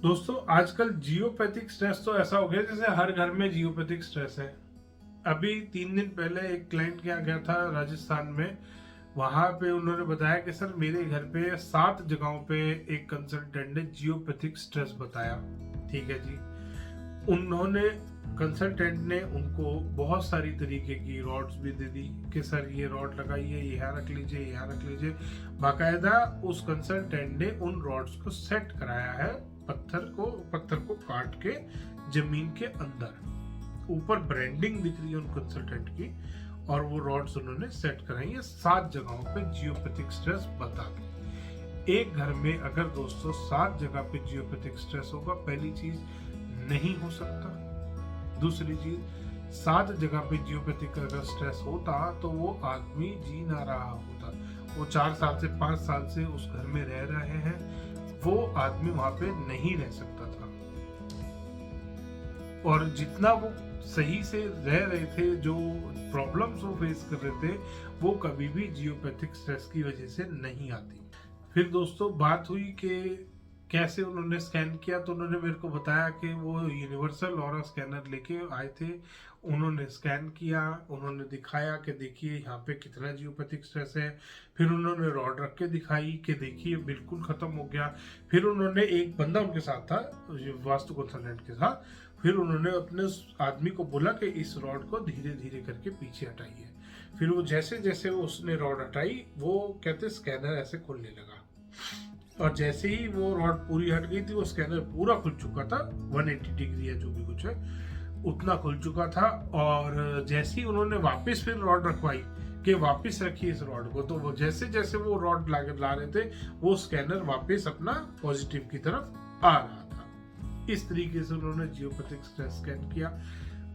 दोस्तों आजकल geopathic stress तो ऐसा हो गया जैसे हर घर में जियोपैथिक स्ट्रेस है। अभी 3 दिन पहले एक क्लाइंट के यहाँ गया था राजस्थान में। वहां पे उन्होंने बताया कि सर मेरे घर पे 7 जगहों पे एक कंसल्टेंट ने जियोपैथिक स्ट्रेस बताया। ठीक है जी। उन्होंने कंसल्टेंट ने उनको बहुत सारी तरीके की रॉड्स भी दे दी कि सर ये रॉड लगाइए, यहाँ रख लीजिए, यहाँ रख लीजिए। बाकायदा उस कंसल्टेंट ने उन रॉड्स को सेट कराया है पत्थर को काट के जमीन के अंदर। ऊपर ब्रांडिंग दिख रही है उन कंसल्टेंट की और वो रॉड्स उन्होंने सेट कराई है 7 जगहों पे जियोपैथिक स्ट्रेस बता के। एक घर में अगर दोस्तों 7 जगह पे जियोपैथिक स्ट्रेस होगा, पहली चीज नहीं हो सकता। दूसरी चीज 7 जगह पे जियोपैथिक अगर स्ट्रेस होता तो वो आदमी जी ना रहा होता। वो 4 साल से 5 साल से उस घर में रह रहे हैं, वो आदमी वहां पे नहीं रह सकता था। और जितना वो सही से रह रहे थे, जो प्रॉब्लम्स वो फेस कर रहे थे, वो कभी भी जियोपैथिक स्ट्रेस की वजह से नहीं आती। फिर दोस्तों बात हुई कि कैसे उन्होंने स्कैन किया, तो उन्होंने मेरे को बताया कि वो यूनिवर्सल ऑरा स्कैनर लेके आए थे। उन्होंने स्कैन किया, उन्होंने दिखाया कि देखिए यहाँ पे कितना जियोपैथिक स्ट्रेस है। फिर उन्होंने रॉड रख के दिखाई कि देखिए बिल्कुल खत्म हो गया। फिर उन्होंने, एक बंदा उनके साथ था वास्तु कंसल्टेंट के साथ, फिर उन्होंने अपने आदमी को बोला कि इस रॉड को धीरे धीरे करके पीछे हटाइए। फिर वो जैसे जैसे उसने रॉड हटाई, वो कहते स्कैनर ऐसे खुलने लगा। और जैसे ही वो रॉड पूरी हट गई थी, वो स्कैनर पूरा खुल चुका था, 180 डिग्री या जो भी कुछ है उतना खुल चुका था। और जैसे ही उन्होंने वापस फिर रॉड रखवाई कि वापस रखिए इस रॉड को, तो वो जैसे जैसे वो रॉड ला रहे थे, वो स्कैनर वापस अपना पॉजिटिव की तरफ आ रहा था। इस तरीके से उन्होंने जियोपैथिक स्ट्रेस स्कैन किया।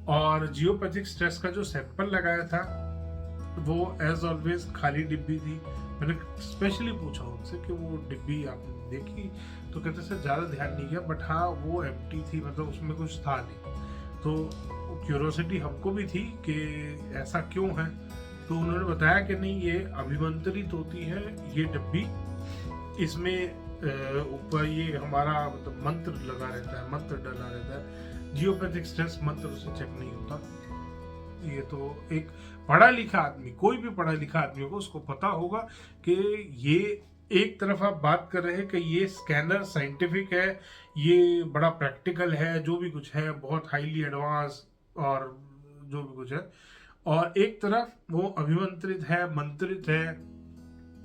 और जियोपैथिक स्ट्रेस का जो सैंपल लगाया था वो एज ऑलवेज खाली डिब्बी थी। मैंने स्पेशली पूछा उनसे कि वो डिब्बी आपने देखी, तो कहते सर ज़्यादा ध्यान नहीं किया, बट हाँ वो एम्प्टी थी, मतलब उसमें कुछ था नहीं। तो क्यूरोसिटी हमको भी थी कि ऐसा क्यों है। तो उन्होंने बताया कि नहीं, ये अभिमंत्रित होती है ये डिब्बी, इसमें ऊपर ये हमारा मतलब मंत्र लगा रहता है, मंत्र डला रहता है। जियोपैथिक स्ट्रेस मंत्र से चेक नहीं होता। ये तो एक पढ़ा लिखा आदमी, कोई भी पढ़ा लिखा आदमी होगा उसको पता होगा कि ये एक तरफ आप बात कर रहे हैं कि ये स्कैनर साइंटिफिक है, ये बड़ा प्रैक्टिकल है, जो भी कुछ है बहुत हाईली एडवांस और जो भी कुछ है, और एक तरफ वो अभिमंत्रित है, मंत्रित है,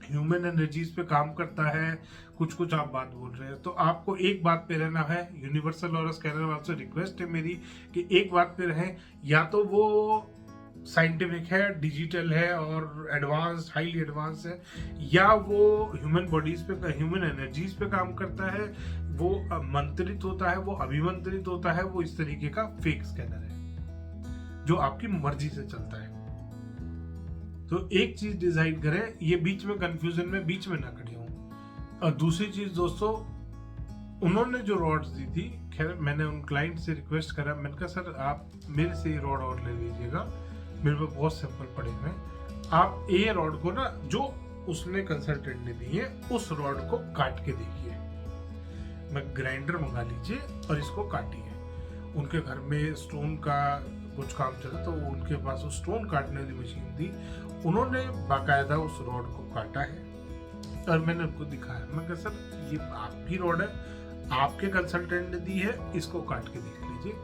ह्यूमन एनर्जीज पे काम करता है। कुछ कुछ आप बात बोल रहे हैं, तो आपको एक बात पे रहना है। यूनिवर्सल और स्कैनर वालों से रिक्वेस्ट है मेरी कि एक बात पे रहें, या तो वो साइंटिफिक है, डिजिटल है और एडवांस, हाईली एडवांस है, या वो ह्यूमन बॉडीज पे, ह्यूमन एनर्जीज पे काम करता है, वो मंत्रित होता है, वो अभिमंत्रित होता है, वो इस तरीके का फेक स्कैनर है जो आपकी मर्जी से चलता है। तो एक चीज डिसाइड करें, ये बीच में कंफ्यूजन में बीच में ना खड़े हों। और दूसरी चीज दोस्तों, उन्होंने जो रॉड्स दी थी, खैर मैंने उन क्लाइंट से रिक्वेस्ट करा, मैंने कहा सर आप मेरे से ये रॉड और ले लीजिएगा, मेरे पे बहुत सैंपल पड़े हुए हैं। आप ये रॉड को ना, जो उसने कंसल्टेंट ने दी है, उस रॉड को काट के देखिए। मैं ग्राइंडर मंगा लीजिए और इसको काटिए। उनके घर में स्टोन का कुछ काम चला, तो उनके पास वो स्टोन काटने वाली मशीन थी। उन्होंने बाकायदा उस रॉड को काटा है और मैंने उनको दिखाया। मैं कहा सर ये आपकी रॉड है, आपके कंसल्टेंट ने दी है, इसको काट के देख लीजिए,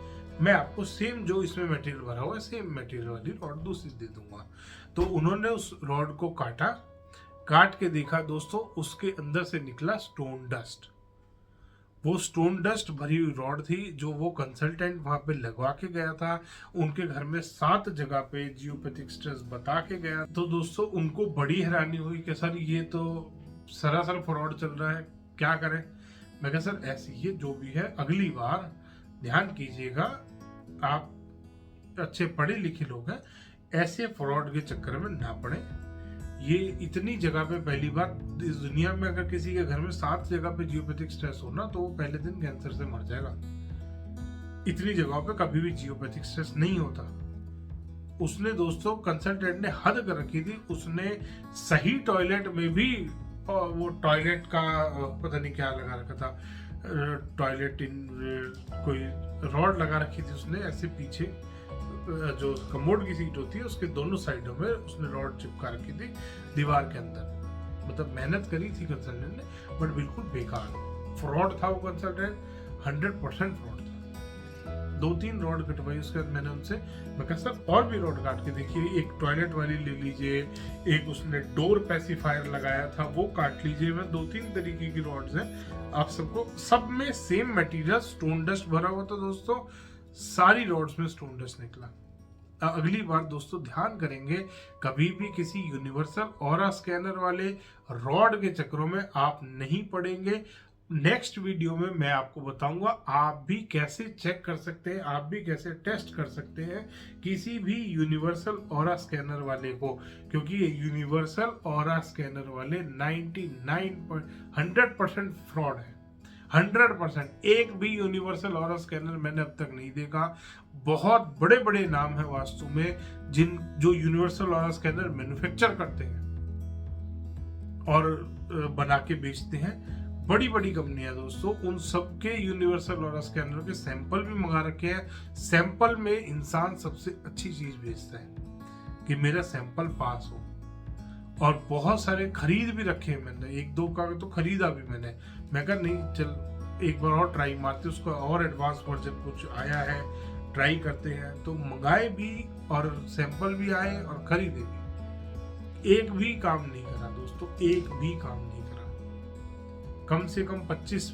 मैं आपको सेम जो इसमें मटेरियल भरा हुआ है, सेम मटेरियल वाली रॉड दूसरी दे दूंगा। तो उन्होंने उस रॉड को काटा, काट के देखा दोस्तों, उसके अंदर से निकला स्टोन डस्ट। वो स्टोन डस्ट भरी हुई रॉड थी जो वो कंसल्टेंट वहां पे लगवा के गया था। उनके घर में 7 जगह पे जियोपैथिक स्ट्रेस बता के गया। तो दोस्तों उनको बड़ी हैरानी हुई कि सर ये तो सरासर फ्रॉड चल रहा है, क्या करें। मैं कहा सर ऐसी ही जो भी है, अगली बार ध्यान कीजिएगा, आप अच्छे पढ़े लिखे लोग हैं, ऐसे फ्रॉड के चक्कर में ना पड़े। ये इतनी जगह पे, पहली बात इस दुनिया में अगर किसी के घर में 7 जगह पे जियोपैथिक स्ट्रेस हो ना, तो वो पहले दिन कैंसर से मर जाएगा। इतनी जगहों पे कभी भी जियोपैथिक स्ट्रेस नहीं होता। उसने दोस्तों, कंसल्टेंट ने हद कर रखी थी, उसने सही टॉयलेट में भी वो टॉयलेट का पता नहीं क्या लगा रखा था, टॉयलेट इन कोई रॉड लगा रखी थी उसने ऐसे पीछे, जो कमोड की सीट होती है उसके दोनों साइडों में उसने रॉड चिपका रखी थी दीवार के अंदर। मतलब मेहनत करी थी कंसल्टेंट ने, बट बिल्कुल बेकार फ्रॉड था वो कंसल्टेंट, 100% फ्रॉड था। 2-3 रॉड कटवाई उसके बाद मैंने उनसे, मैं कहा सर और भी रॉड काट के देखिए, एक टॉयलेट वाली ले लीजिए, एक उसने डोर पैसिफायर लगाया था वो काट लीजिए। मैं 2-3 तरीके की रॉड्स हैं आप सबको, सब में सेम मटेरियल स्टोन डस्ट भरा हुआ था दोस्तों, सारी रॉड्स में स्टोन डस्ट निकला। अगली बार दोस्तों ध्यान करेंगे, कभी भी किसी यूनिवर्सल ऑरा स्कैनर वाले रॉड के चक्करों में आप नहीं पड़ेंगे। नेक्स्ट वीडियो में मैं आपको बताऊंगा आप भी कैसे चेक कर सकते हैं, आप भी कैसे टेस्ट कर सकते हैं किसी भी यूनिवर्सल ऑरा स्कैनर वाले को, क्योंकि ये यूनिवर्सल ऑरा स्कैनर वाले 100% फ्रॉड है। 100%। एक भी यूनिवर्सल ऑरा स्कैनर मैंने अब तक नहीं देखा। बहुत बड़े बड़े नाम है वास्तु में जो यूनिवर्सल ऑरा स्कैनर मैन्युफैक्चर करते हैं और बना के बेचते हैं, बड़ी बड़ी कंपनियां दोस्तों, उन सबके यूनिवर्सल ऑरा स्कैनर के सैंपल भी मंगा रखे हैं। सैंपल में इंसान सबसे अच्छी चीज भेजता है कि मेरा सैंपल पास हो, और बहुत सारे खरीद भी रखे हैं मैंने, 1-2 का तो खरीदा भी मैंने। मैं कहा नहीं चल एक बार और ट्राई मारते, उसका और एडवांस वर्जन कुछ आया है, ट्राई करते हैं। तो मंगाए भी और सैंपल भी आए और खरीदे भी, एक भी काम नहीं करा दोस्तों, एक भी काम नहीं करा। कम से कम 25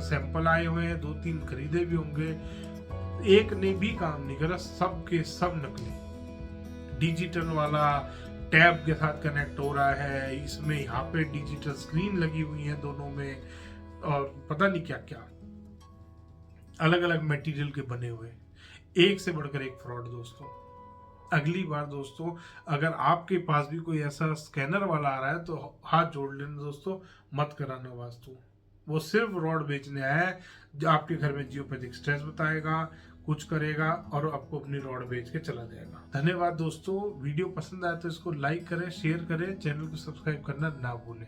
सैंपल आए हुए हैं, 2-3 खरीदे भी होंगे, एक ने भी काम नहीं करा, सब के सब नकली। डिजिटल वाला टैब के साथ कनेक्ट हो रहा है, इसमें यहाँ पे डिजिटल स्क्रीन लगी हुई है दोनों में, और पता नहीं क्या क्या अलग अलग मटेरियल के बने हुए, एक से बढ़कर एक फ्रॉड दोस्तों। अगली बार दोस्तों अगर आपके पास भी कोई ऐसा स्कैनर वाला आ रहा है तो हाथ जोड़ लेना दोस्तों, मत कराना वास्तु। वो सिर्फ रॉड बेचने आया है, जो आपके घर में जियोपैथिक स्ट्रेस बताएगा, कुछ करेगा और आपको अपनी रॉड बेच के चला जाएगा। धन्यवाद दोस्तों, वीडियो पसंद आया तो इसको लाइक करें, शेयर करें, चैनल को सब्सक्राइब करना ना भूलें।